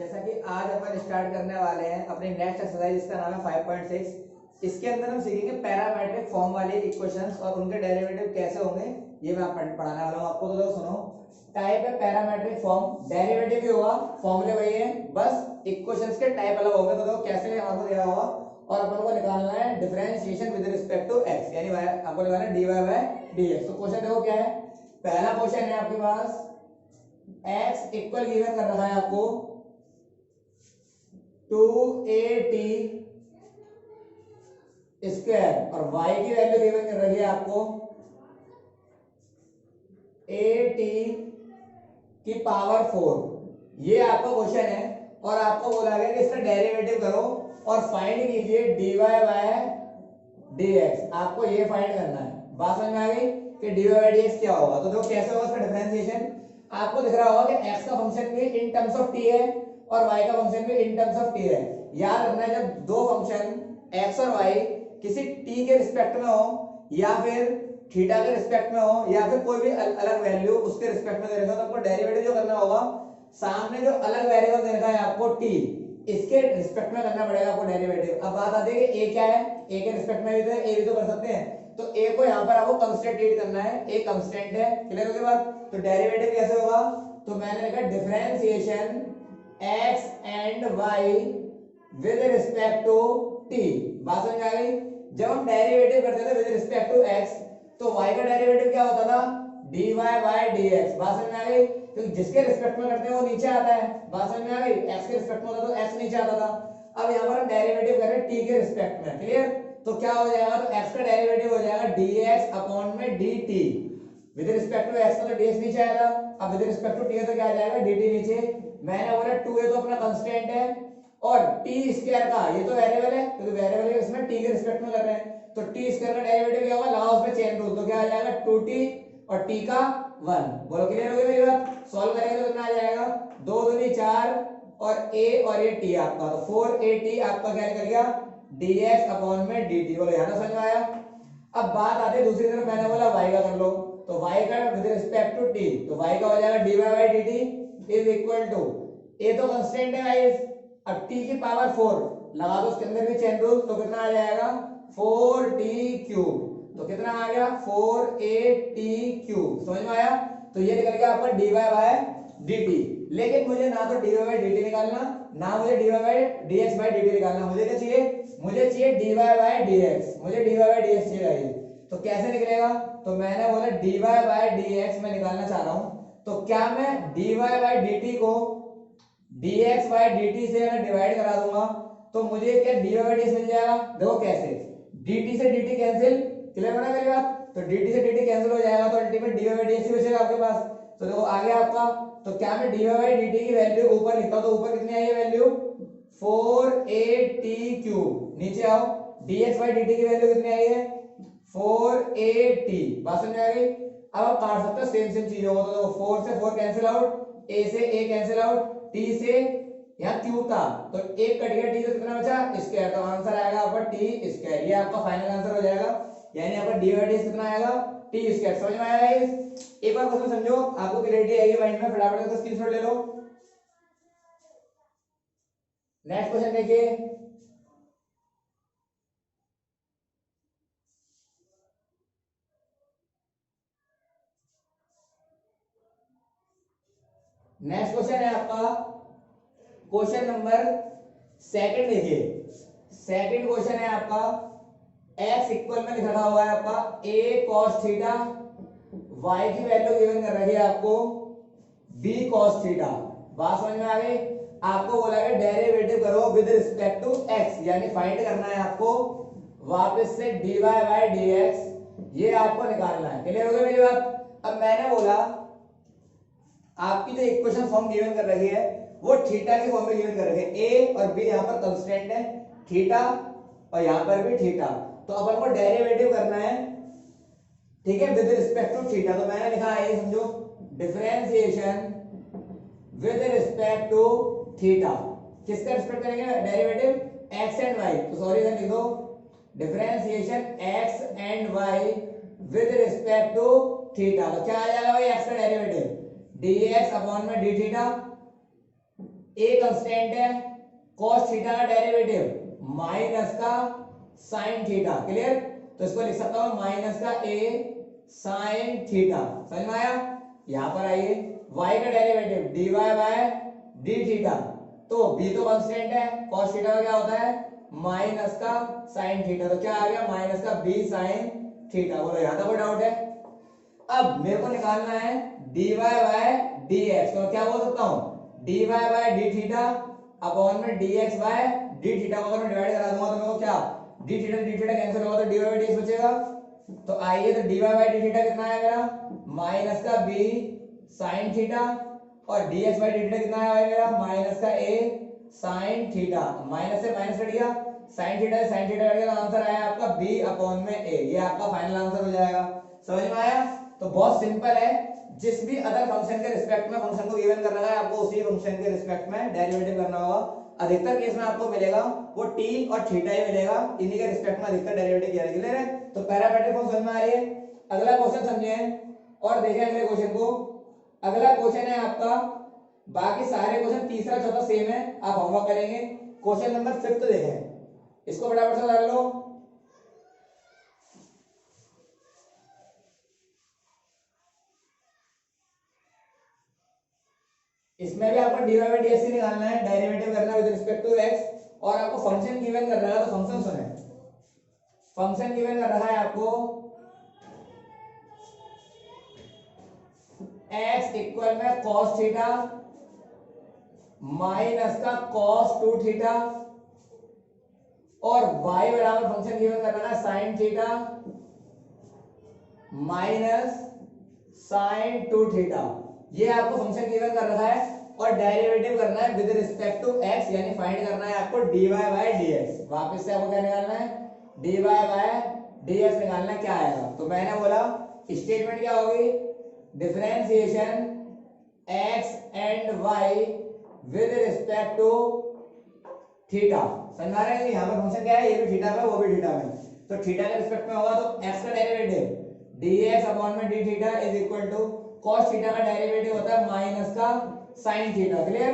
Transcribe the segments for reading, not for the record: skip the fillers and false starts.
जैसा कि आज अपन स्टार्ट करने वाले हैं अपनी नेक्स्ट एक्सरसाइज, इसका नाम है 5.6। इसके अंदर हम सीखेंगे पैरामेट्रिक फॉर्म वाले इक्वेशंस और उनके डेरिवेटिव कैसे होंगे, ये मैं पढ़ाने वाला हूँ आपको। तो सुनो, टाइप है पैरामेट्रिक फॉर्म, डेरिवेटिव भी होगा, फॉर्मूले वही है, बस इक्वेशंस के टाइप अलग होंगे। तो देखो कैसे आपको दिया होगा और अपन को निकालना है differentiation with respect to x, यानी आपको निकालना है dy बाय dx। तो क्वेश्चन देखो क्या है, पहला क्वेश्चन है आपके पास x इक्वल गिवन कर रखा है आपको 2at स्क्वायर और y की वैल्यू गिवन कर रही है आपको at की पावर 4। ये आपका क्वेश्चन है और आपको बोला गया कि इसका डेरिवेटिव करो और फाइंड कीजिए dy बाय dx। आपको ये फाइंड करना है। बात समझ में आ गई कि dy बाय dx क्या होगा। तो देखो कैसे होगा इसका डिफरेंशिएशन। आपको दिख रहा होगा कि x का फंक्शन भी इन टर्म्स ऑफ t है और y का फंक्शन भी इन टर्म्स ऑफ t है। याद रखना है, जब दो फंक्शन x और y किसी t के रिस्पेक्ट में हो या फिर थीटा के रिस्पेक्ट में हो या फिर कोई भी अलग वैल्यू उसके रिस्पेक्ट में दे रखा, तो आपको डेरिवेटिव जो करना होगा, सामने जो अलग वेरिएबल दे रखा है आपको t, इसके रिस्पेक्ट में करना पड़ेगा आपको डेरिवेटिव। अब बात आती है कि a क्या है, a के रिस्पेक्ट में भी तो a भी तो कर सकते हैं, तो a को यहाँ पर आपको कांस्टेंट ट्रीट करना है, a कांस्टेंट है। क्लियर हो गई बात। तो डेरिवेटिव कैसे होगा, तो मैंने लिखा differentiation x and y with respect to t। बात समझ आ गई। जब हम डेरिवेटिव करते थे विद रिस्पेक्ट टू x, तो y का डेरिवेटिव क्या होता था, dy बाय dx। बात समझ में आ गई, क्योंकि जिसके रिस्पेक्ट में करते हैं वो नीचे आता है। बात समझ में आ गई, x के रिस्पेक्ट में होता तो x नीचे आता था। अब यहाँ पर हम डेरिवेटिव कर रहे हैं t के रिस्पेक्ट में। क्लियर। तो क्या हो जाएगा, तो x का डेरिवेटिव हो जाएगा dx अपॉन में dt। With respect to x का तो dx नीचे आएगा, अब विद रिस्पेक्ट टू t तो क्या आ जाएगा, dt नीचे। मैंने बोला 2a तो अपना कांस्टेंट है और t स्क्वायर का ये तो वेरिएबल है, क्योंकि वेरिएबल है इसमें t के रिस्पेक्ट में कर रहे हैं, तो t स्क्वायर का डेरिवेटिव क्या होगा, लगाओ उसमें चेन रूल, तो क्या आ जाएगा 2t और t का 1। बोलो क्लियर हो गई मेरी बात। सॉल्व करेंगे तो कितना आ जाएगा, 2 दूनी 4 और a और ये t आपका, तो 4at आपका क्या निकल गया, dx अपॉन में dt। बोलो यहाँ समझ में आया। अब बात आती है दूसरी तरफ, मैंने बोला y का कर लो, तो y का विद रिस्पेक्ट टू t, तो y का हो जाएगा dy by dt is equal to, a तो कांस्टेंट है गाइस, अब t की पावर 4 लगा दो उसके अंदर भी चेन रूल, तो कितना आ जाएगा 4t क्यूब। तो कितना आ गया 4at क्यूब। समझ में आया। तो ये निकल गया आपका dy बाय dt। लेकिन मुझे ना तो dy बाय dt निकालना, ना मुझे dy by dx by dt निकालना, मुझे क्या चाहिए, मुझे चाहिए dy बाय dx। मुझे dy बाय dx चाहिए गाइस। तो कैसे निकलेगा, तो मैंने बोला dy बाय dx मैं निकालना चाह रहा हूं, तो क्या मैं dy बाय dt को dx बाय dt से अगर डिवाइड करा दूंगा तो मुझे क्या dy बाय dx मिल जाएगा। देखो कैसे, dt से dt कैंसिल। क्लियर है ना मेरी बात। तो dt से dt कैंसिल हो जाएगा, तो अल्टीमेट dy बाय dx ही बचेगा आपके पास। तो देखो आ गया आपका। तो क्या मैं dy बाय dt की वैल्यू ऊपर लिखता हूं, तो ऊपर कितनी आई है वैल्यू 4at क्यूब। नीचे आओ, dx बाय dt की वैल्यू कितनी आई है 4at। बात समझ में आ गई। अब आप काट सकते हो सेम सेम चीजों को, तो 4 से 4 कैंसिल आउट, a से a कैंसिल आउट, t से यहाँ क्यूब था तो एक कट गया, t से कितना बचा स्क्वायर, तो आंसर आएगा आपका t स्क्वायर। ये आपका फाइनल आंसर हो जाएगा, यानी आपका dy बाय dx कितना आएगा t स्क्वायर। समझ में आया गाइस। एक बार क्वेश्चन समझो, आपको क्लैरिटी आएगी माइंड में, फटाफट से स्क्रीनशॉट ले लो। नेक्स्ट क्वेश्चन देखिए, नेक्स्ट क्वेश्चन है आपका क्वेश्चन नंबर सेकंड। देखिए सेकंड क्वेश्चन है आपका x इक्वल में लिखा हुआ है आपका a cos थीटा, y की वैल्यू गिवन कर रही है आपको b cos थीटा। बात समझ में आ गई। आपको बोला गया डेरिवेटिव करो विद रिस्पेक्ट टू x, यानी फाइंड करना है आपको वापस से dy बाय dx, ये आपको निकालना है। क्लियर हो गया मेरी बात। अब मैंने बोला आपकी जो इक्वेशन फॉर्म गिवन कर रही है वो थीटा के फॉर्म में गिवन कर रही है, a और b यहाँ पर कांस्टेंट है, थीटा और यहाँ पर भी थीटा। तो अपन को डेरिवेटिव करना है, ठीक है, विद रिस्पेक्ट टू थीटा। तो मैंने लिखा है, समझो, differentiation with respect to theta. किसका रिस्पेक्ट करेंगे डेरिवेटिव, x एंड y। तो सॉरी इधर लिख दो differentiation x and y with respect to theta. तो क्या आ जाएगा भाई x का डेरिवेटिव dx अपॉन में d थीटा ए कांस्टेंट है, cos थीटा का डेरिवेटिव माइनस का sin थीटा, क्लियर। तो इसको लिख सकता हूं माइनस का a sin थीटा, समझ में आया। यहां पर आइए y का derivative dy by d theta, तो b तो कांस्टेंट है, cos थीटा का क्या होता है माइनस का sin थीटा, तो क्या आ गया माइनस का b sin थीटा। बोलो यहां तक कोई डाउट है। अब मेरे को निकालना है dy बाय dx, तो क्या बोल सकता हूं dy by d theta upon में dx बाय डी थीटा को अगर मैं डिवाइड करा दूंगा तो मेरे को क्या डी थीटा कैंसिल होगा तो dy बाय dx बचेगा। तो आइए तो dy बाय डी थीटा कितना है मेरा माइनस का b sin थीटा, और dx बाय डी थीटा कितना है मेरा माइनस का a sin थीटा। माइनस से माइनस कट गया, sin थीटा से sin थीटा कट गया, तो आंसर आया आपका b अपॉन में a, ये आपका फाइनल आंसर हो जाएगा। समझ में आया। तो बहुत सिंपल है, जिस भी अदर फंक्शन के रिस्पेक्ट में फंक्शन को गिवन कर रखा है आपको उसी फंक्शन के रिस्पेक्ट में डेरिवेटिव करना होगा। अधिकतर केस में आपको मिलेगा वो t और थीटा ही मिलेगा, इन्हीं के रिस्पेक्ट में अधिकतर डेरिवेटिव किया क्लियर है। तो पैरामेट्रिक फॉर्म समझ में आ रही है। अगला क्वेश्चन समझिए और देखें अगले क्वेश्चन को। अगला क्वेश्चन है आपका, बाकी सारे क्वेश्चन तीसरा चौथा सेम है, आप होमवर्क करेंगे। क्वेश्चन नंबर 5 देखें, इसको फटाफट से डाल लो। इसमें भी आपको dy बाय dx निकालना है, डेरिवेटिव करना है विद रिस्पेक्ट टू x, और आपको फंक्शन गिवन कर रहा है, तो फंक्शन सुने, फंक्शन गिवन कर रहा है आपको x इक्वल में cos थीटा माइनस का cos 2 थीटा, और y बराबर फंक्शन गिवन कर रहा है sin theta minus sin 2 theta. ये आपको फंक्शन गिवन कर रखा है और डेरिवेटिव करना है विद रिस्पेक्ट टू x, यानी फाइंड करना है आपको dy बाय dx। वापस से आपको क्या निकालना है dy बाय dx निकालना है, क्या आएगा। तो मैंने बोला स्टेटमेंट क्या होगी differentiation x and y with respect to theta. समझ रहे हैं, यहाँ पर फंक्शन क्या है, ये भी थीटा में वो भी थीटा में, तो थीटा के रिस्पेक्ट में होगा तो x का डेरिवेटिव dx अपॉन में d theta is equal to cos theta का डेरिवेटिव होता है माइनस का sin थीटा, क्लियर।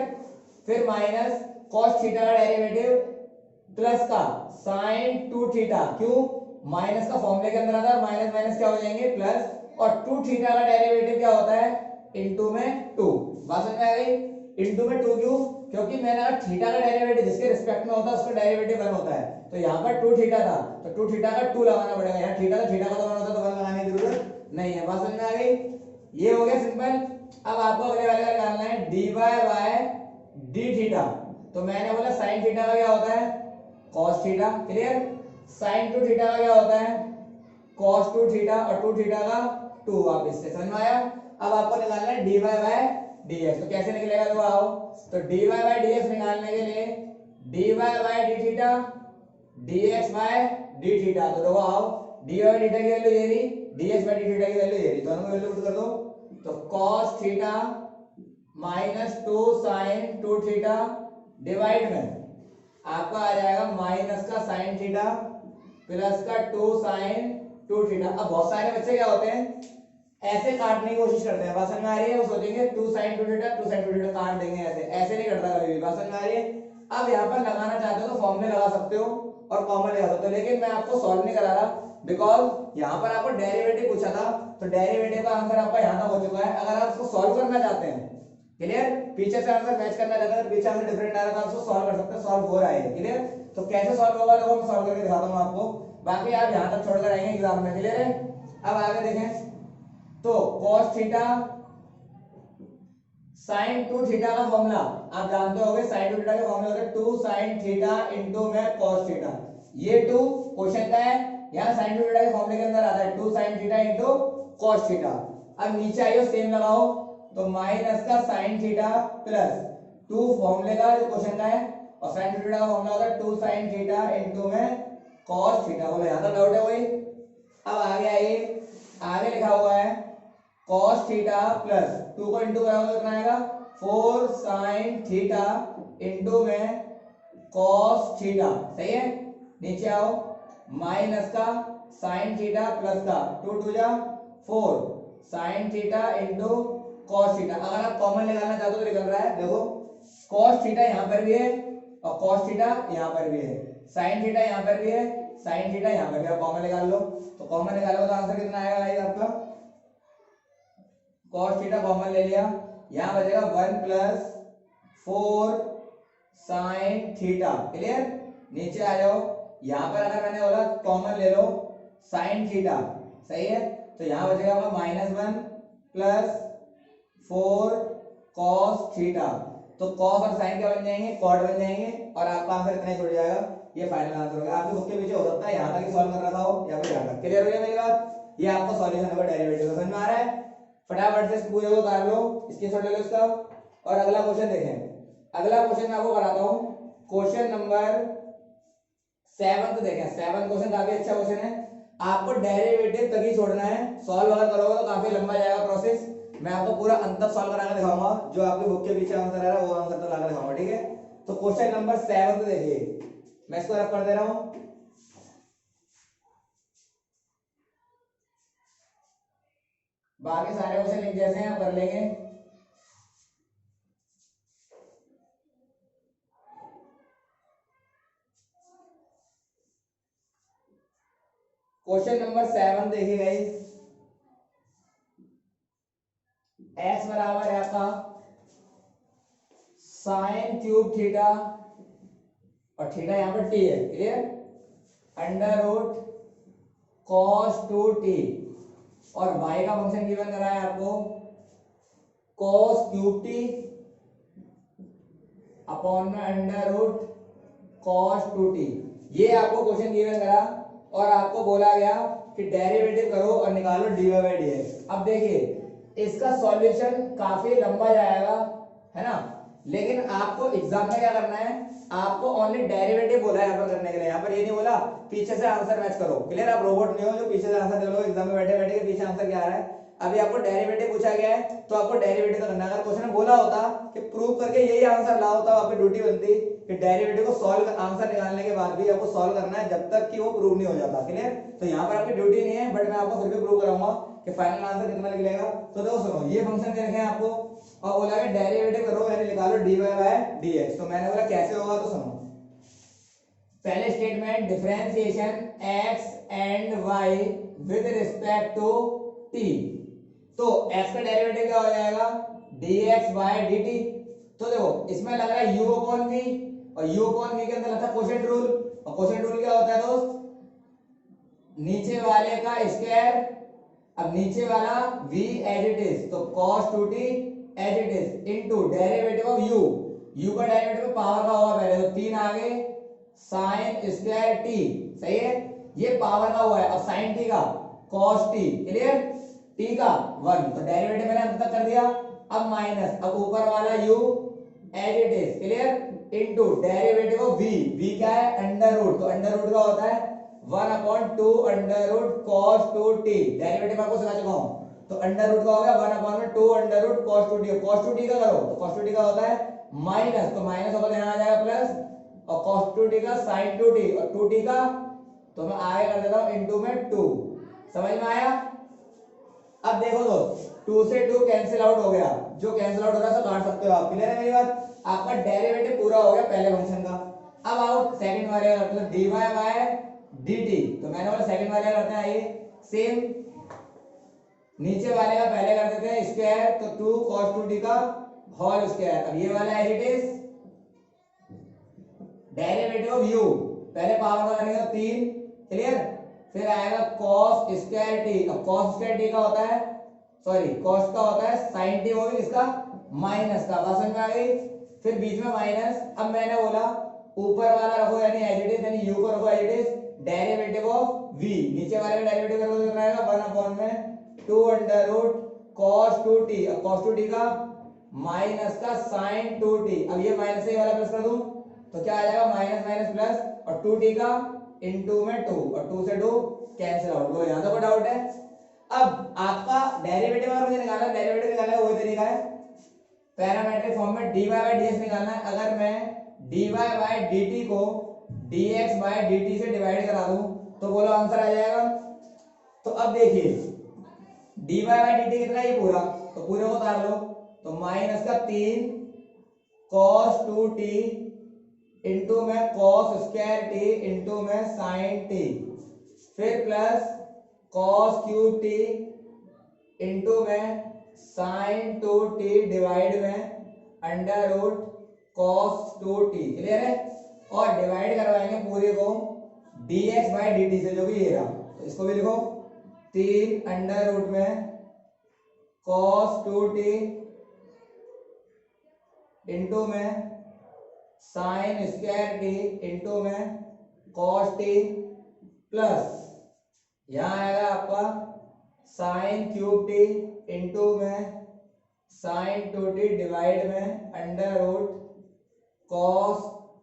फिर माइनस cos थीटा का डेरिवेटिव प्लस का sin 2 थीटा, क्यों माइनस का फॉर्मूले के अंदर आता है, माइनस माइनस क्या हो जाएंगे प्लस, और 2 थीटा का डेरिवेटिव क्या होता है इनटू में 2। बात समझ में आ गई, इनटू में 2 क्यों, क्योंकि मैंने अगर थीटा का डेरिवेटिव जिसके रिस्पेक्ट में होता है उसका डेरिवेटिव 1 होता है, तो यहाँ पर 2 थीटा था तो 2 थीटा का 2 लगाना पड़ेगा, यहाँ थीटा तो थीटा का तो 1 होता है तो 1 लगाने की जरूरत नहीं है। बात समझ में आ गई, ये हो गया सिंपल। अब आपको अगले वाले का निकालना है dy बाय डी थीटा, तो मैंने बोला sin थीटा का क्या होता है cos theta, clear. sin 2 theta का क्या होता है cos 2 थीटा, और 2 थीटा का 2, आप इससे समझ में आया। अब आपको निकालना है dy बाय dx, तो कैसे निकलेगा तो आओ, तो dy बाय dx निकालने के लिए dy by d theta dx by d theta, तो देखो आओ dy बाय डी थीटा की वैल्यू ये रही, dx बाय डी थीटा की वैल्यू ये रही, दोनों की वैल्यू पुट कर दो, तो cos theta minus 2 sin 2 theta divide में आपका आ जाएगा माइनस का sin थीटा प्लस का 2 sin 2 थीटा। अब बहुत सारे बच्चे क्या होते हैं ऐसे काटने की कोशिश करते हैं, बात समझ में आ रही है, वो सोचेंगे 2 sin 2 थीटा 2 sin 2 थीटा काट देंगे, ऐसे ऐसे नहीं करता कभी भी, बात समझ में आ रही है। अब यहाँ पर लगाना चाहते हो तो फॉर्मूले लगा सकते हो और कॉमन लगा सकते हो, लेकिन मैं आपको सॉल्व नहीं करा रहा बिकॉज यहाँ पर आपको डेरिवेटिव पूछा था, तो डेरिवेटिव का आंसर आपका यहाँ तक हो चुका है। अगर आप इसको सॉल्व करना चाहते हैं, क्लियर, पीछे से आंसर मैच करना चाहते हैं, पीछे आंसर डिफरेंट आ रहा था, उसको सॉल्व कर सकते हैं, सॉल्व हो रहा है, क्लियर। तो कैसे सॉल्व होगा देखो मैं सॉल्व करके दिखाता हूँ आपको, बाकी आप यहाँ तक छोड़कर आएंगे एग्जाम में, क्लियर है। अब आगे देखें, तो cos थीटा sin 2 थीटा का फॉर्मूला आप जानते होंगे, sin 2 थीटा का फॉर्मूला होता है 2 sin थीटा इनटू में cos थीटा, ये 2 क्वेश्चन का है, यहाँ sin 2 थीटा के फॉर्मूले के अंदर आता है 2 sin theta into cos theta. अब नीचे आइए सेम लगाओ, तो माइनस का sin थीटा प्लस 2 फॉर्मूले का जो क्वेश्चन का है, और sin 2 थीटा का फॉर्मूला होता है 2 sin थीटा इनटू में cos थीटा। बोलो यहाँ तक डाउट है कोई। अब आगे आइए, आगे लिखा हुआ है cos थीटा प्लस 2 को इंटू कराओगे कितना आएगा 4 sin थीटा इंटू में cos थीटा, सही है। नीचे आओ, माइनस का sin थीटा प्लस का 2 2 जा 4 sin theta into cos theta. अगर आप कॉमन निकालना चाहते हो तो निकल रहा है, देखो कॉस थीटा यहाँ पर भी है और कॉस थीटा यहाँ पर भी है, साइन थीटा यहाँ पर भी है, साइन थीटा यहाँ पर भी है, कॉमन निकाल लो। तो कॉमन निकालो तो आंसर कितना आएगा गाइस आपका, कॉस थीटा कॉमन ले लिया, यहाँ बचेगा 1 प्लस 4 साइन थीटा। क्लियर, नीचे आ जाओ, यहाँ पर अगर मैंने बोला कॉमन ले लो साइन थीटा, सही है, तो यहाँ बचेगा आपका -1 प्लस 4 कॉस थीटा। तो कॉस और साइन क्या बन जाएंगे, कॉट बन जाएंगे, और आपका आंसर इतना ही छूट जाएगा। ये फाइनल आंसर होगा। आपके बुक के पीछे हो सकता है यहाँ तक ही सॉल्व कर रखा हो या फिर यहाँ तक। क्लियर हो गया मेरी बात, ये आपका सॉल्यूशन होगा डेरिवेटिव का, समझ में आ रहा है। फटाफट से पूरे को उतार लो, इसकी शॉर्ट ले लो इसका, और अगला क्वेश्चन देखें। अगला क्वेश्चन मैं आपको कराता हूँ, क्वेश्चन नंबर 7 देखें। 7 क्वेश्चन काफी अच्छा क्वेश्चन है, आपको डेरिवेटिव तक ही छोड़ना है, सॉल्व अगर करोगे तो काफी लंबा जाएगा प्रोसेस। मैं आपको पूरा अंत तक सॉल्व करा के दिखाऊंगा, जो आपके बुक के पीछे आंसर आ रहा है वो आंसर तो लगा दिखाऊंगा, ठीक है। तो क्वेश्चन नंबर 7 देखिए, मैं इसको रफ कर दे रहा हूं। बाकी सारे क्वेश्चन लिख जैसे हैं आप कर लेंगे। क्वेश्चन नंबर 7 देखिए गाइस, x बराबर है आपका साइन क्यूब थीटा, और थीटा यहाँ पर t है, clear, under root cos 2t, और y का फंक्शन गिवन करा है आपको cos क्यूब t अपॉन में अंडर रूट cos 2t। ये आपको क्वेश्चन गिवन करा और आपको बोला गया कि डेरिवेटिव करो और निकालो dy बाई dx। अब देखिए इसका सॉल्यूशन काफी लंबा जाएगा, है ना, लेकिन आपको एग्जाम में क्या करना है, आपको ओनली डेरिवेटिव बोला है यहाँ पर करने के लिए, यहाँ पर ये नहीं बोला पीछे से आंसर मैच करो। क्लियर, आप रोबोट नहीं हो जो पीछे से आंसर दे लो एग्जाम में बैठे बैठे के पीछे आंसर क्या आ रहा है। अभी आपको डेरिवेटिव पूछा गया है तो आपको डेरिवेटिव करना है। अगर क्वेश्चन बोला होता कि प्रूव करके यही आंसर ला होता, आपकी ड्यूटी बनती कि डेरिवेटिव को सॉल्व आंसर निकालने के बाद भी आपको सॉल्व करना है जब तक कि वो प्रूव नहीं हो जाता। क्लियर, तो यहाँ पर आपकी ड्यूटी नहीं है, बट मैं आपको फिर भी प्रूव कराऊंगा कि फाइनल आंसर कितना निकलेगा। तो देखो सुनो, ये फंक्शन दे रखे हैं आपको और बोला है डेरिवेटिव करो यानी निकालो dy बाय dx। तो मैंने बोला कैसे होगा, तो सुनो, पहले statement differentiation x and y with respect to t, तो x का डेरिवेटिव क्या हो जाएगा dx बाय dt। तो देखो इसमें लग रहा है u अपॉन v, और u अपॉन v के अंदर लगता है कोशेंट रूल, और कोशेंट रूल क्या होता है दोस्त, नीचे वाले का स्क्वायर, अब नीचे वाला v एज इट इज, तो cos 2t as it is into derivative of u का डेरिवेटिव पावर का होगा पहले, तो 3 आगे sin स्क्वायर t, सही है, ये पावर का हुआ है, अब sin t का cos t, क्लियर, t का 1, तो डेरिवेटिव मैंने अंत तक कर दिया। अब माइनस, अब ऊपर वाला u as it is, clear, into derivative of v क्या है अंडर रूट, तो अंडर रूट का होता है 1/2 under root cos 2t, derivative आपको समझ चुका हूं, तो अंडर रूट का हो गया 1/2 under root cos 2t, cos 2t का करो तो cos 2t का होता है माइनस, तो माइनस होकर यहाँ आ जाएगा प्लस, और cos 2t का sin 2t, और 2t का तो मैं आगे कर देता हूं इनटू में 2। समझ में आया। अब देखो दोस्त 2 से 2 कैंसिल आउट हो गया, जो कैंसिल आउट हो रहा है तो काट सकते हो आप। क्लियर है मेरी बात, आपका डेरिवेटिव पूरा हो गया पहले फंक्शन का। अब आओ सेकंड वाले का, मतलब dy बाय dt, तो मैंने बोला सेकंड वाले का करते हैं, आइए सेम, नीचे वाले का पहले कर देते हैं स्क्वायर, तो 2 cos 2t का होल स्क्वायर, अब ये वाला as it is derivative of u, पहले पावर का करेंगे तो 3, क्लियर, फिर आएगा cos स्क्वायर t, अब cos स्क्वायर t का होता है, सॉरी cos का होता है sin t, वो भी इसका माइनस का, बात समझ में आ गई, फिर बीच में माइनस। अब मैंने बोला ऊपर वाला रखो यानी एज इट इज, यानी u को रखो as it is, derivative of v, नीचे वाले का डेरिवेटिव करोगे कितना आएगा 1/2 अंडर रूट cos 2t, अब cos 2t का माइनस का sin 2t, अब ये माइनस से वाला प्लस कर दूं तो क्या आ जाएगा माइनस माइनस प्लस, और 2t का इनटू में 2, और 2 से 2 कैंसिल आउट। लो यहां तो कोई डाउट है। अब आपका डेरिवेटिव अगर मुझे निकालना है, डेरिवेटिव निकालना है वही तरीका है, पैरामीट्रिक फॉर्म में dy बाय dx निकालना है। अगर मैं dy बाय dt को dx बाय dt से डिवाइड करा दूं तो बोलो आंसर आ जाएगा। तो अब देखिए dy बाय dt कितना है, ये पूरा, तो पूरे को उतार लो, तो माइनस का 3 cos 2t इंटू में cos स्क्वायर t इंटू में sin t, फिर plus cos cube t into में sin 2t डिवाइड में under root cos 2t। Clear है? और डिवाइड करवाएंगे पूरे को dx बाई dt से, जो भी ये रहा, तो इसको भी लिखो 3 अंडर रूट में cos 2t इंटू में sin स्क्वायर t इंटू में cos t, प्लस यहाँ आएगा आपका sin क्यूब t इंटू में sin 2t डिवाइड में अंडर रूट cos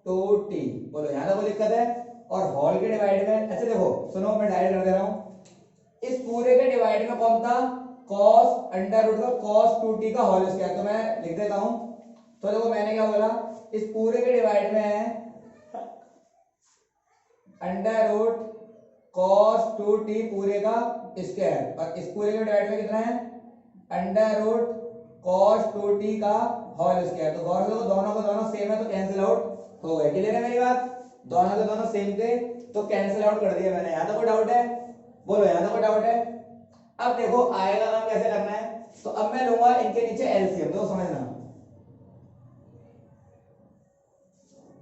2t। बोलो यहाँ तक कोई दिक्कत है? और होल के डिवाइड में, अच्छा देखो सुनो, मैं डायरेक्ट कर दे रहा हूँ, इस पूरे के डिवाइड में कौन था? cos अंडर रूट का cos 2t का होल स्क्वायर, तो मैं लिख देता हूं। तो देखो मैंने क्या बोला, इस पूरे के डिवाइड में है अंडर रूट cos 2t पूरे का स्क्वायर, और इस पूरे के डिवाइड में कितना है? अंडर रूट cos 2t का होल स्क्वायर। तो गौर से देखो, दोनों को दोनों सेम है तो कैंसिल आउट हो गए। क्लियर है मेरी बात? दोनों के दोनों सेम थे तो कैंसिल आउट कर दिया मैंने। यहाँ तक कोई डाउट है? बोलो यहाँ तक कोई डाउट है? अब देखो आएगा काम कैसे करना है, तो अब मैं लूंगा इनके नीचे एलसीएम। तो समझना,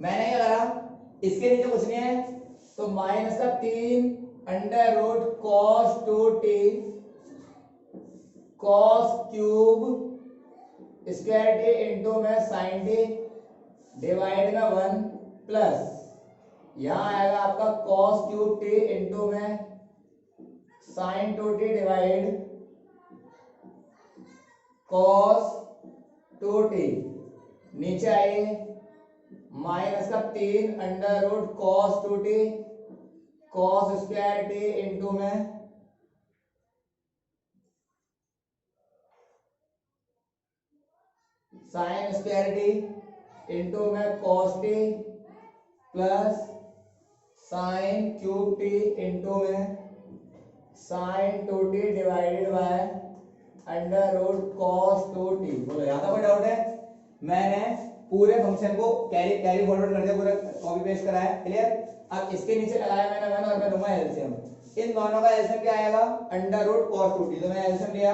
मैंने क्या करा, इसके नीचे कुछ नहीं है तो माइनस का 3 under root cos 2t cos cube square t into में sin t डिवाइड में 1, प्लस यहाँ आएगा आपका cos क्यूब t इंटू में sin 2t divide cos 2t, नीचे आइए माइनस का 3 under root cos 2t cos square t into में sin स्क्वायर t इंटू में cos t plus sin cube t into में sin 2t divided by under root cos 2t। बोलो यहाँ तक कोई डाउट है? मैंने पूरे फंक्शन को कैरी कैरी फॉरवर्ड कर दिया, पूरा कॉपी पेस्ट करा है। क्लियर? अब इसके नीचे लगाया मैंने और मैं लूंगा एलसीएम। इन दोनों का एलसीएम क्या आएगा? Under root cos 2t। तो मैं एलसीएम लिया,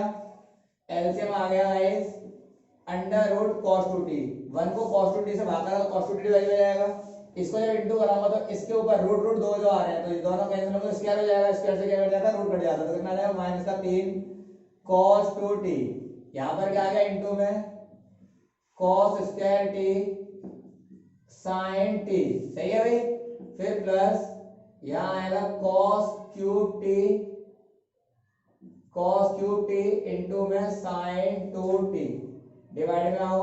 एलसीएम आ गया guys under root cos 2t। 1 को cos 2t से भाग करा तो cos 2t डिवाइड हो जाएगा। इसको जब इंटू कराऊंगा तो इसके ऊपर रूट रूट 2 जो आ रहे हैं तो ये दोनों कैंसिल होंगे, स्क्वायर हो जाएगा, स्क्वायर से क्या कट जाता है? रूट कट जाता है। तो कितना आ जाएगा? माइनस का 3 cos 2t, यहाँ पर क्या आ गया? इंटू में cos square t sin t। सही है भाई? फिर प्लस यहाँ आएगा cos क्यूब t इंटू में sin 2t डिवाइड में आओ,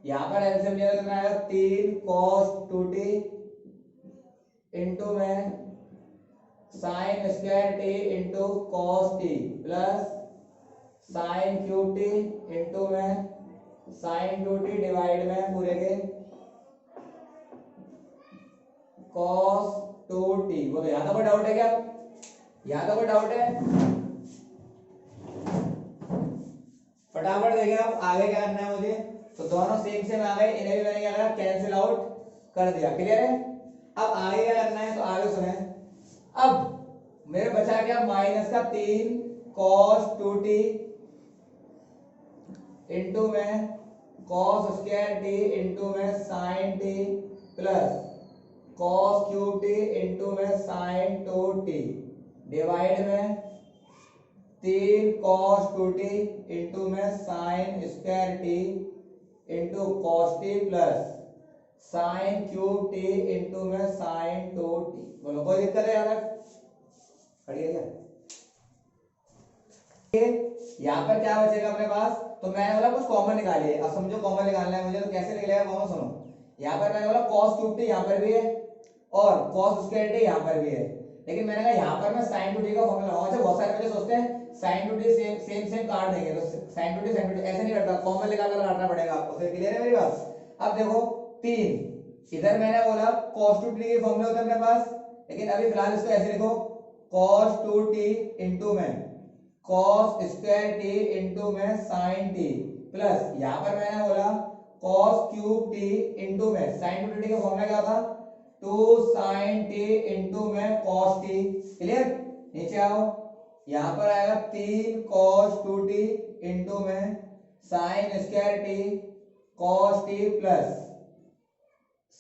यहाँ पर एलसीएम लिया तो कितना आएगा? 3 cos 2t इंटू में sin square t into cos t plus sin cube t into में sin 2t डिवाइड में पूरे के cos 2t। वो तो यहाँ तक कोई डाउट है क्या? यहाँ तक कोई डाउट है? फटाफट देखिए आप आगे क्या करना है मुझे। तो दोनों सेम आ गए, इन्हें भी मैंने क्या करा? कैंसिल आउट कर दिया। क्लियर है? अब आगे क्या करना है, तो आगे सुने। अब मेरे बचा क्या? माइनस का 3 cos 2t इंटू में cos स्क्वायर t इंटू में sin t plus cos cube t into में sin 2t डिवाइड में 3 cos 2t इंटू में sin square t into cos t plus sin cube t into में sin 2t। बोलो कोई दिक्कत है यहाँ तक? खड़ी है क्या? यहाँ पर क्या बचेगा अपने पास? तो मैंने बोला कुछ कॉमन निकालिए। अब समझो कॉमन निकालना है मुझे, तो कैसे निकलेगा कॉमन? सुनो, यहाँ पर मैंने बोला cos क्यूब t यहाँ पर भी है और cos स्क्वायर t यहाँ पर भी है, लेकिन मैंने कहा यहाँ पर मैं sin 2t का फॉर्मूला लगाऊंगा। अच्छा बहुत सारे बच्चे सोचते हैं sin 2t सेम काट देंगे, तो sin 2t ऐसे नहीं करता, कॉमन निकाल कर काटना पड़ेगा आपको। फिर क्लियर है मेरी बात? अब देखो 3 इधर मैंने बोला cos 2t के फॉर्मूले होते हैं अपने पास, लेकिन अभी फिलहाल इसको ऐसे लिखो cos 2t इंटू में cos स्क्वायर t इंटू में sin t प्लस यहाँ पर मैंने बोला cos क्यूब टी इंटू में sin टू टी का फॉर्मूला क्या था, 2 sin टी इंटू में cos टी। क्लियर, नीचे आओ, यहां पर आएगा 3 cos 2t इंटू में sin square T cos T plus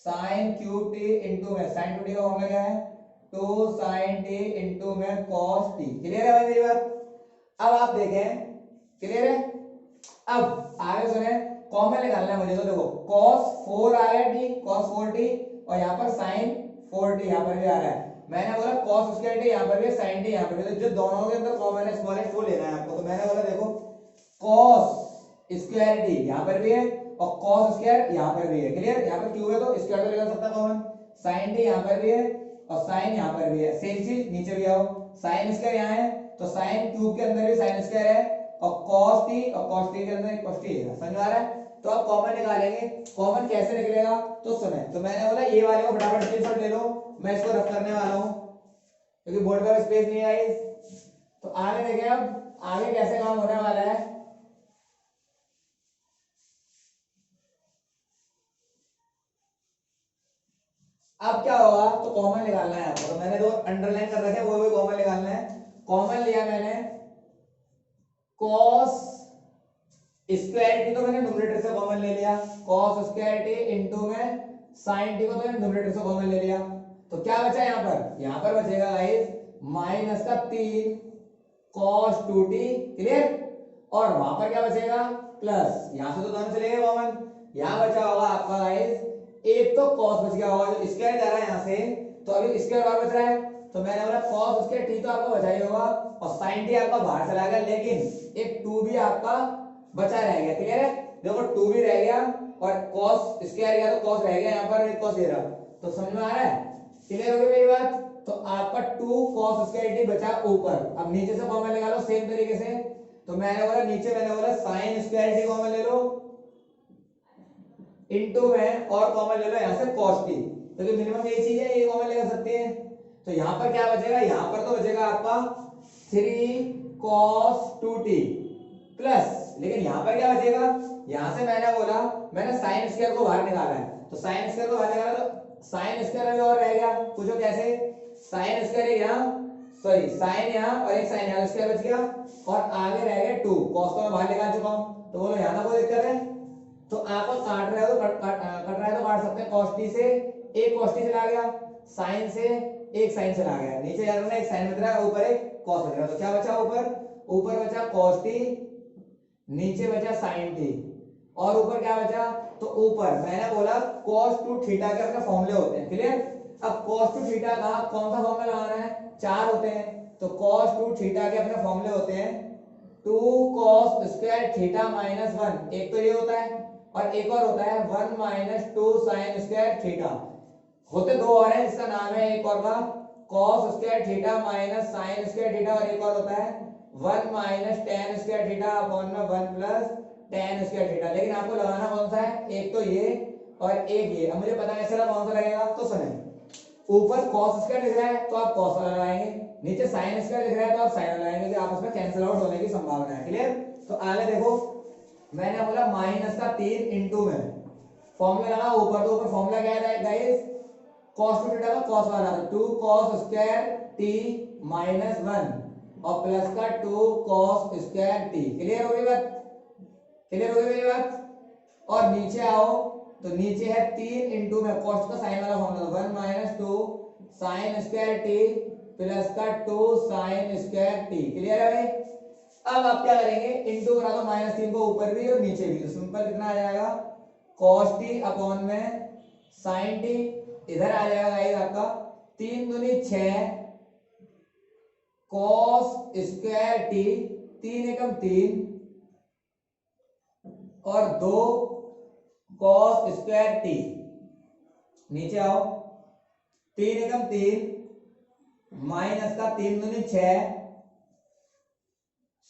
sin cube T into में sin 2t का फॉर्मूला क्या है, 2 sin टी इंटू में cos टी। क्लियर है भाई मेरी बात? अब आप देखें, क्लियर है? अब आगे सुने, कॉमन निकालना है मुझे, तो देखो cos 4 आ गया टी, cos 4t, और यहाँ पर sin 4t यहाँ पर भी आ रहा है। मैंने बोला cos स्क्वायर टी यहाँ पर भी है, sin t यहाँ पर भी, तो जो दोनों के अंदर कॉमन है स्मॉलेस्ट वो लेना है आपको। तो मैंने बोला देखो cos स्क्वायर टी यहाँ पर भी है और cos स्क्वायर यहाँ पर भी है। क्लियर, यहाँ पर क्यूब है तो स्क्वायर तो निकल सकता कॉमन, sin t यहाँ पर भी है और sin यहाँ पर भी है। सेम चीज नीचे भी आओ, sin स्क्वायर यहाँ है तो sin क्यूब के अंदर भी sin स्क्वायर है और cos t और cos t के अंदर एक cos t है। समझ में आ रहा है? तो आप कॉमन निकालेंगे, कॉमन कैसे निकलेगा तो सुने, तो मैंने बोला ये वाले को फटाफट स्क्रीनशॉट ले लो, मैं इसको रफ करने वाला हूं क्योंकि बोर्ड पर स्पेस नहीं है। तो आगे देखें, अब आगे कैसे काम होने वाला है। अब क्या होगा तो कॉमन निकालना है आपको, तो मैंने जो अंडरलाइन कर रखे वो भी कॉमन निकालना है। कॉमन लिया मैंने cos स्क्वायर टी, तो मैंने न्यूमरेटर से कॉमन ले लिया, cos स्क्वायर टी इंटू में sin टी को तो मैंने न्यूमरेटर से कॉमन ले लिया। तो क्या बचा यहाँ पर, यहाँ पर बचेगा गाइस माइनस का 3 cos 2t। क्लियर, और वहां पर क्या बचेगा प्लस, यहां से तो दोनों चले गए कॉमन, यहाँ बचा होगा आपका गाइस एक तो cos बच गया होगा, जो स्क्वायर जा रहा है यहाँ से, तो अभी स्क्वायर और बच रहा है, तो मैंने बोला cos स्क्वायर टी तो आपका बचा ही होगा और sin टी आपका बाहर चला गया, लेकिन एक 2 भी आपका बचा रह गया। क्लियर है, देखो 2 भी रह गया और cos स्क्वायर गया तो cos रह गया यहाँ पर, एक cos दे रहा, तो समझ में आ रहा है? क्लियर हो गई मेरी बात? तो आपका 2 cos स्क्वायर टी बचा ऊपर, अब नीचे से कॉमन निकालो सेम तरीके से। तो मैंने बोला नीचे मैंने बोला sin स्क्वायर टी कॉमन ले लो इनटू में और कॉमन ले लो यहाँ से cos टी, क्योंकि मिनिमम यही चीज है, ये कॉमन ले सकते हैं। तो यहाँ पर क्या बचेगा, यहाँ पर तो बचेगा आपका 3 cos 2t प्लस, लेकिन यहाँ पर क्या बचेगा, यहाँ से मैंने बोला मैंने sin स्क्वायर को बाहर निकाला है, तो sin स्क्वायर को बाहर निकाला तो sin स्क्वायर अभी और रह गया, पूछो कैसे, sin स्क्वायर यहाँ, सॉरी sin यहाँ और एक sin यहाँ स्क्वायर बच गया और आगे रह गया 2, cos को मैं बाहर निकाल चुका हूँ, तो बोलो यहाँ ना कोई दिक्कत है। तो आपको काट रहे हो तो कट रहा है तो काट सकते हैं, cos t से एक cos t चला गया, sin से एक sin चला गया, नीचे याद रखना एक sin बच रहा है, ऊपर एक cos बच रहा है, तो क्या बचा ऊपर बचा cos t, नीचे बचा sin t, और ऊपर क्या बचा, तो ऊपर मैंने बोला cos टू थीटा के अपने फॉर्मूले होते हैं। क्लियर, अब cos टू थीटा का कौन सा फॉर्मूला लगाना है, 4 होते हैं, तो cos टू थीटा के अपने फॉर्मूले होते हैं 2 cos स्क्वायर थीटा माइनस 1, एक तो ये होता है और एक और होता है 1 माइनस 2 sin स्क्वायर थीटा, होते दो और हैं, इसका नाम है एक और का cos square theta minus sin square theta, और एक और होता है 1 minus tan square theta upon में 1 प्लस tan स्क्वायर थीटा। लेकिन आपको लगाना कौन सा है, एक तो ये और एक ये। अब मुझे पता नहीं चला कौन सा लगेगा, तो सुने, ऊपर cos स्क्वायर दिख रहा है तो आप cos वाला लगाएंगे, नीचे sin स्क्वायर दिख रहा है तो आप sin वाला लगाएंगे, कि आपस में कैंसिल आउट होने की संभावना है। क्लियर, तो आगे देखो मैंने बोला माइनस का 3 इंटू में फॉर्मूला लगा ऊपर, तो ऊपर फॉर्मूला क्या है गाइस, cos टू थीटा का cos वाला, 2 cos स्क्वायर t माइनस 1 और प्लस का 2 cos स्क्वायर t। क्लियर हो गई बात, क्लियर हो गई मेरी बात? और नीचे आओ, तो नीचे है 3 इंटू में cos का साइन वाला formula 1 minus 2 sin square t plus का 2 sin स्क्वायर t। क्लियर है भाई? अब आप क्या करेंगे, इंटू करा दो -3 को ऊपर भी और नीचे भी, तो सिंपल कितना आ जाएगा cos t अपॉन में sin t, इधर आ जाएगा गाइस आपका 3 दूनी 6 cos स्क्वायर t, 3 एकम 3 और 2 cos स्क्वायर t। नीचे आओ, 3 एकम 3 माइनस का 3 दूनी 6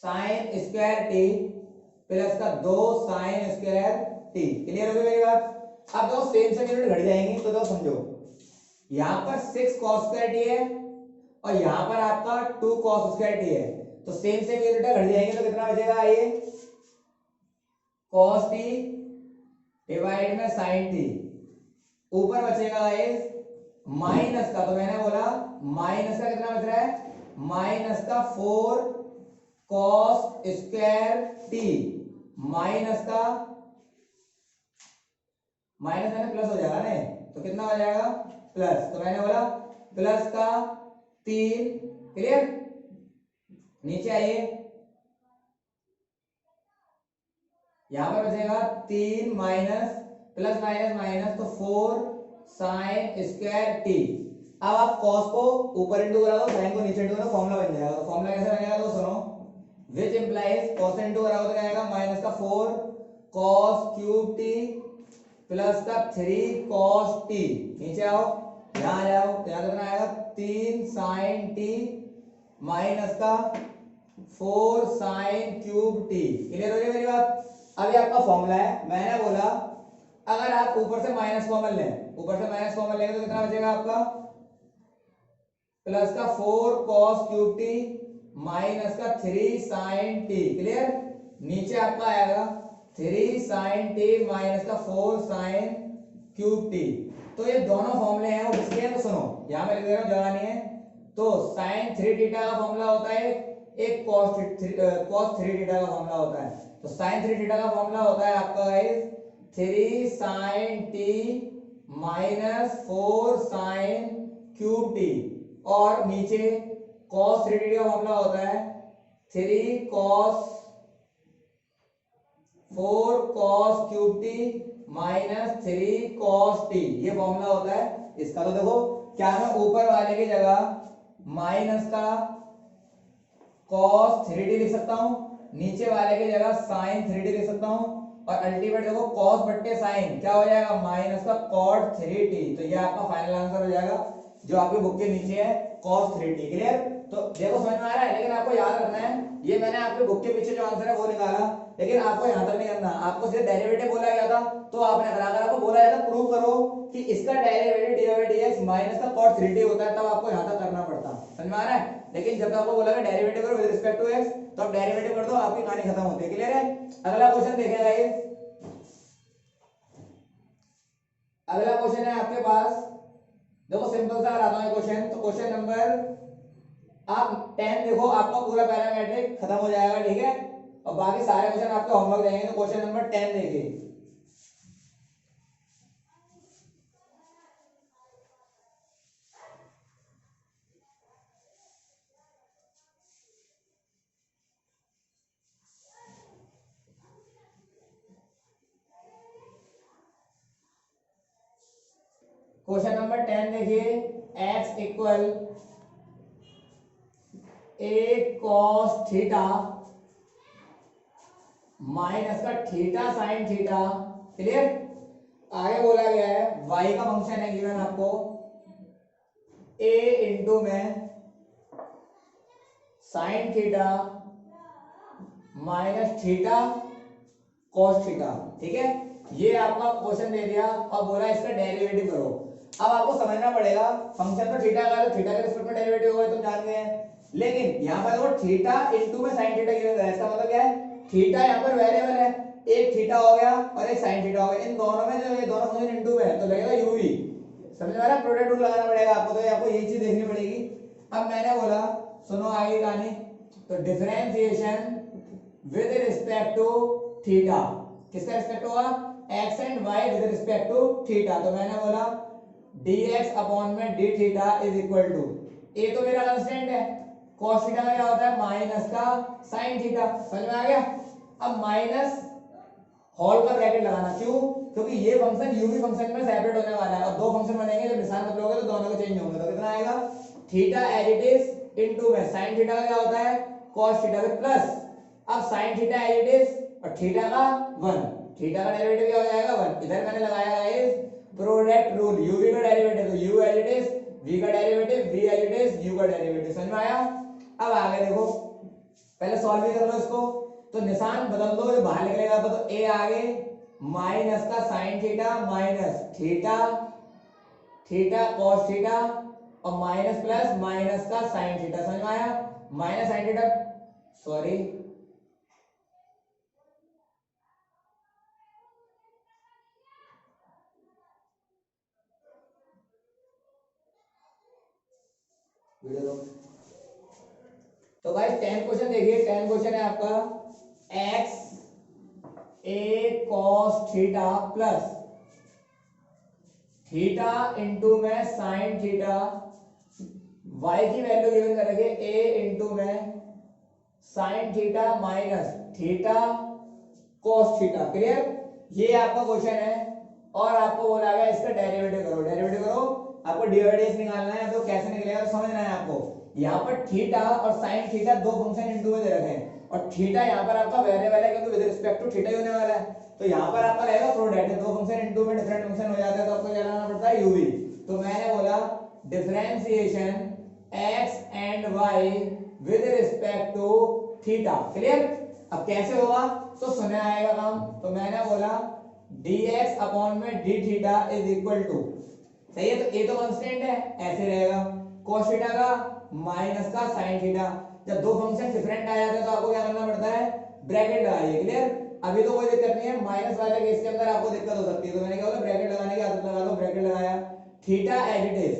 साइन स्क्वायर टी प्लस का 2 साइन स्क्वायर टी। क्लियर हो गई मेरी बात? अब दो सेम सेम यूनिट घट जाएंगी, तो दो समझो, यहां पर 6 cos स्क्वायर टी है और यहां पर आपका 2 cos स्क्वायर टी है, तो सेम सेम यूनिट घट जाएंगे, तो कितना बचेगा, ये cos टी डिवाइड में साइन टी, ऊपर बचेगा गाइस माइनस का, तो मैंने बोला माइनस का कितना बच रहा है, माइनस का 4 कॉस स्क्वायर टी, माइनस का माइनस मैंने प्लस हो जाएगा ना, तो कितना हो जाएगा प्लस, तो मैंने बोला प्लस का 3, क्लियर। नीचे आइए, यहां पर बचेगा 3 माइनस प्लस माइनस माइनस, तो 4 साइन स्क्वायर टी। अब आप कॉस को ऊपर इंटू करा दो, साइन को नीचे इंटू करो, फॉर्मूला बन जाएगा। तो फॉर्मूला कैसे बनेगा तो सुनो, विच इंप्लाइज कॉस इंटू करा तो क्या आएगा, माइनस का 4 कॉस क्यूब टी प्लस का 3 कॉस टी। नीचे आओ, यहां आ जाओ, तो यहां कितना आएगा 3 साइन टी माइनस का 4 साइन क्यूब टी। क्लियर हो गई मेरी बात। अब ये आपका फॉर्मूला है, मैंने बोला अगर आप ऊपर से माइनस कॉमन लें, ऊपर से माइनस कॉमन लेंगे तो कितना बचेगा आपका, प्लस का 4 कॉस क्यूब टी माइनस का 3 साइन टी। क्लियर। नीचे आपका आएगा 3 साइन टी माइनस का 4 साइन क्यूब टी। तो ये दोनों फॉर्मूले हैं वो किसके हैं, तो सुनो यहां मैं लिख दे रहा हूं, जगह नहीं है। तो साइन 3 थीटा का फॉर्मूला होता है, एक कॉस 3 थीटा का फॉर्मूला होता है। तो साइन 3 थीटा का फॉर्मूला होता है आपका guys 3 sine t minus 4 sine cube t, और नीचे cos 3t का फॉर्मूला होता है 3 cos 4 cos cube T minus 3 cos t, ये फॉर्मूला होता है इसका। तो देखो क्या मैं ऊपर वाले की जगह माइनस का cos 3t लिख सकता हूं, नीचे वाले की जगह sin 3t लिख सकता हूं, और अल्टीमेट देखो cos बट्टे sin क्या हो जाएगा, माइनस का cot 3t। तो ये आपका फाइनल आंसर हो जाएगा जो आपके बुक के नीचे है cos 3t। क्लियर। तो देखो समझ में आ रहा है, लेकिन आपको याद रखना है ये मैंने आपके बुक के पीछे जो आंसर है वो निकाला, लेकिन आपको यहां तक नहीं करना, आपको सिर्फ डेरिवेटिव बोला गया था तो आपने करा, अगर आपको बोला जाता प्रूव करो कि इसका डेरिवेटिव dy/dx माइनस का cot 3t होता है, तब आपको यहां तक करना पड़ता। समझ में आ रहा है। लेकिन जब आपको बोला गया डेरिवेटिव करो विद रिस्पेक्ट टू x, तो आप डेरिवेटिव कर दो, आपकी कहानी खत्म होती है। क्लियर है। अगला क्वेश्चन देखेगा ये, अगला क्वेश्चन है आपके पास, देखो सिंपल सा कराता हूं क्वेश्चन। तो क्वेश्चन नंबर आप 10 देखो, आपका पूरा पैरामीट्रिक खत्म हो जाएगा, ठीक है, और बाकी सारे क्वेश्चन आपके होमवर्क देंगे। तो क्वेश्चन नंबर 10 देखिए, क्वेश्चन नंबर 10 देखिए, x equal a cos theta minus का थीटा साइन थीटा। क्लियर। आगे बोला गया है y का फंक्शन है गिवन आपको a इंटू में sine theta minus theta cos theta. ठीक है, ये आपका क्वेश्चन दे दिया और बोला इसका डेरिवेटिव करो। अब आपको समझना पड़ेगा फंक्शन तो थीटा का, तो थीटा के रिस्पेक्ट में डेरिवेटिव होगा, तुम जानते हैं, लेकिन यहां पर देखो थीटा इनटू में sin थीटा गिवन है, इसका मतलब क्या है, थीटा यहां पर वेरिएबल है, एक थीटा हो गया और एक sin थीटा हो गया, इन दोनों में जो ये दोनों फंक्शन इनटू में है तो लगेगा uv। समझ में आ रहा है, प्रोडक्ट रूल लगाना पड़ेगा आपको, तो आपको ये चीज देखनी पड़ेगी। अब मैंने बोला सुनो आगे कहानी, तो differentiation with respect to theta, किसका रिस्पेक्ट होगा, x and y with respect to theta. तो मैंने बोला dx अपॉन में d theta is equal to, a तो मेरा कांस्टेंट है, cos थीटा का क्या होता है माइनस का sin थीटा। समझ में आ गया। अब माइनस होल का ब्रैकेट लगाना, क्यों, क्योंकि ये फंक्शन uv फंक्शन में सेपरेट होने वाला है, और दो फंक्शन बनेंगे, जब निशान बदलोगे तो दोनों के चेंज होंगे। तो कितना आएगा, theta as it is into में sin थीटा का क्या होता है cos थीटा के प्लस, अब sin theta as it is और थीटा का 1, थीटा का डेरिवेटिव क्या हो जाएगा 1। इधर मैंने लगाया है प्रोडक्ट रूल, uv का डेरिवेटिव तो u as it is, v का derivative v as it is, u का डेरिवेटिव। समझ में आया। अब आगे देखो, पहले सॉल्व भी कर लो इसको, तो निशान बदल दो, जो बाहर निकलेगा तो a आगे माइनस का sin theta minus theta theta cos theta और माइनस प्लस माइनस का sin थीटा। समझ में आया, minus sin theta, sorry video लो। तो भाई 10 क्वेश्चन देखिए, 10 क्वेश्चन है आपका x a cos theta plus theta into में साइन थीटा, y की वैल्यू गिवन करेंगे a इंटू में sine theta minus theta cos theta. Clear? ये आपका क्वेश्चन है और आपको बोला गया इसका डेरिवेटिव करो। डेरिवेटिव करो, आपको डिवाइडेंस निकालना है, तो कैसे निकलेगा तो समझना है आपको। यहाँ पर थीटा और साइन थीटा दो फंक्शन इंटू में दे रखे हैं और थीटा यहाँ पर आपका वेरिएबल है क्योंकि विद रिस्पेक्ट टू थीटा ही होने वाला है। तो यहाँ पर आपका रहेगा प्रोडक्ट, दो फंक्शन इंटू में डिफरेंट फंक्शन हो जाता है तो आपको क्या लाना पड़ता है यूवी। तो मैंने बोला differentiation x and y with respect to theta. Clear? अब कैसे होगा तो सुने आएगा काम। तो मैंने बोला dx अपॉन में d theta is equal to, सही है, तो ये तो कांस्टेंट है, ऐसे रहेगा cos थीटा का माइनस का sin थीटा। जब दो फंक्शन डिफरेंट आ जाते हैं तो आपको क्या करना पड़ता है, ब्रैकेट लगाइए। क्लियर? अभी तो कोई दिक्कत नहीं है, माइनस वाले केस के अंदर आपको दिक्कत हो सकती है, तो मैंने क्या बोला ब्रैकेट लगाने की आदत लगा लो। ब्रैकेट लगाया, theta as it is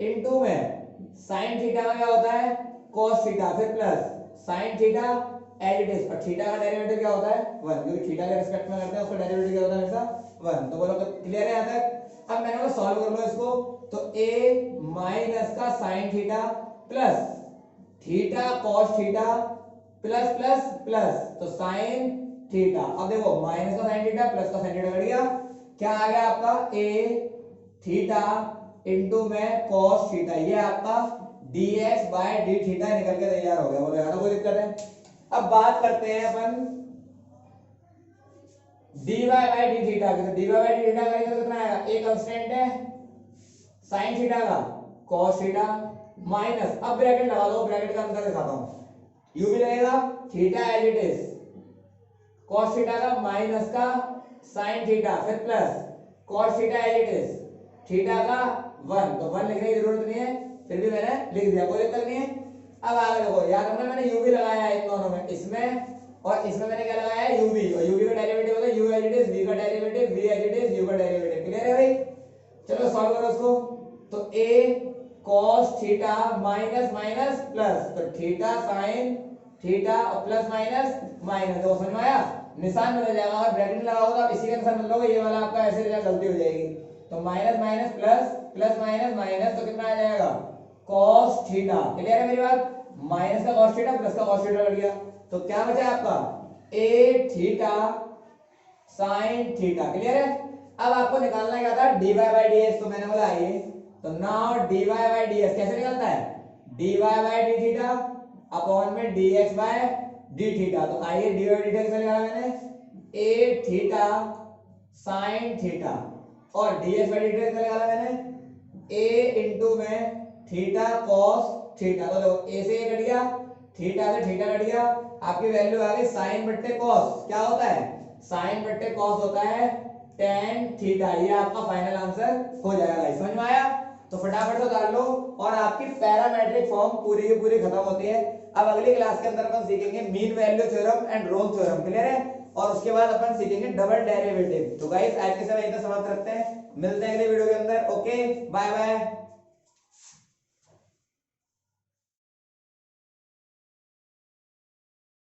into में sin थीटा में क्या होता है cos थीटा, फिर plus sin theta as it is, और थीटा का डेरिवेटिव क्या होता है 1, क्योंकि थीटा के रिस्पेक्ट में करते हैं उसका डेरिवेटिव क्या होता है हमेशा 1। तो बोलो क्लियर है यहां तक? अब मैंने बोला सॉल्व कर लो इसको, तो a माइनस का sin theta plus theta cos theta plus plus plus तो sin थीटा। अब देखो माइनस का sin थीटा प्लस का sin थीटा कट गया, क्या आ गया आपका a थीटा इंटू में cos थीटा, ये आपका dx बाय डी थीटा निकल के तैयार हो गया। बोलो यार कोई दिक्कत है? अब बात करते हैं अपन dy बाय डी थीटा की। तो dy बाय डी थीटा करेंगे तो कितना आएगा, एक कांस्टेंट है sin थीटा का cos थीटा माइनस, अब ब्रैकेट लगा दो, ब्रैकेट का अंतर दिखाता हूं, u भी लगेगा theta as it is cos theta का माइनस का sin थीटा, फिर plus cos theta as it is theta का 1, तो 1 लिखने की जरूरत नहीं है, फिर भी मैंने लिख दिया, कोई दिक्कत नहीं है। अब आगे देखो, याद रखना मैंने u भी लगाया है इन दोनों में, इसमें और इसमें मैंने क्या लगाया है u भी, और u भी का डेरिवेटिव होगा u as it is, v का derivative v as it is, u का डेरिवेटिव। क्लियर है भाई? चलो सॉल्व करो उसको। तो a cos theta minus minus plus, तो थीटा sin थीटा और प्लस माइनस माइनस, तो समझ में आया? निशान बदल जाएगा, अगर ब्रैकेट लगाओगे तो आप इसी का निशान बदल लोगे, ये वाला आपका ऐसे गलती हो जाएगी। तो minus minus plus, plus minus minus, तो कितना आ जाएगा cos थीटा। क्लियर है मेरी बात? माइनस का cos थीटा प्लस का cos थीटा कट गया, तो क्या बचा आपका a theta sin theta. Clear है? अब आपको निकालना क्या था dy बाय dx, तो मैंने बोला आइए, तो नाउ dy बाय dx कैसे निकलता है, dy by d theta upon में dx बाय डी थीटा। तो आइए dy बाय डी थीटा कैसे निकाला मैंने, a थीटा sin थीटा, और dx बाय डी थीटा कैसे निकाला मैंने, a इंटू में थीटा cos थीटा। तो देखो a से a कट गया, थीटा से थीटा कट गया, आपकी वैल्यू आ गई sin बट्टे cos। क्या होता है sin बट्टे cos होता है tan थीटा। ये आपका फाइनल आंसर हो जाएगा। समझ में आया? तो फटाफट से डाल लो और आपकी पैरामेट्रिक फॉर्म पूरी की पूरी खत्म होती है। अब अगली क्लास के अंदर अपन सीखेंगे mean value theorem and Rolle theorem. Clear है? और उसके बाद अपन सीखेंगे डबल डेरिवेटिव। तो गाइस आज के समय इतना समाप्त रखते हैं, मिलते हैं अगले वीडियो के अंदर। Okay bye bye.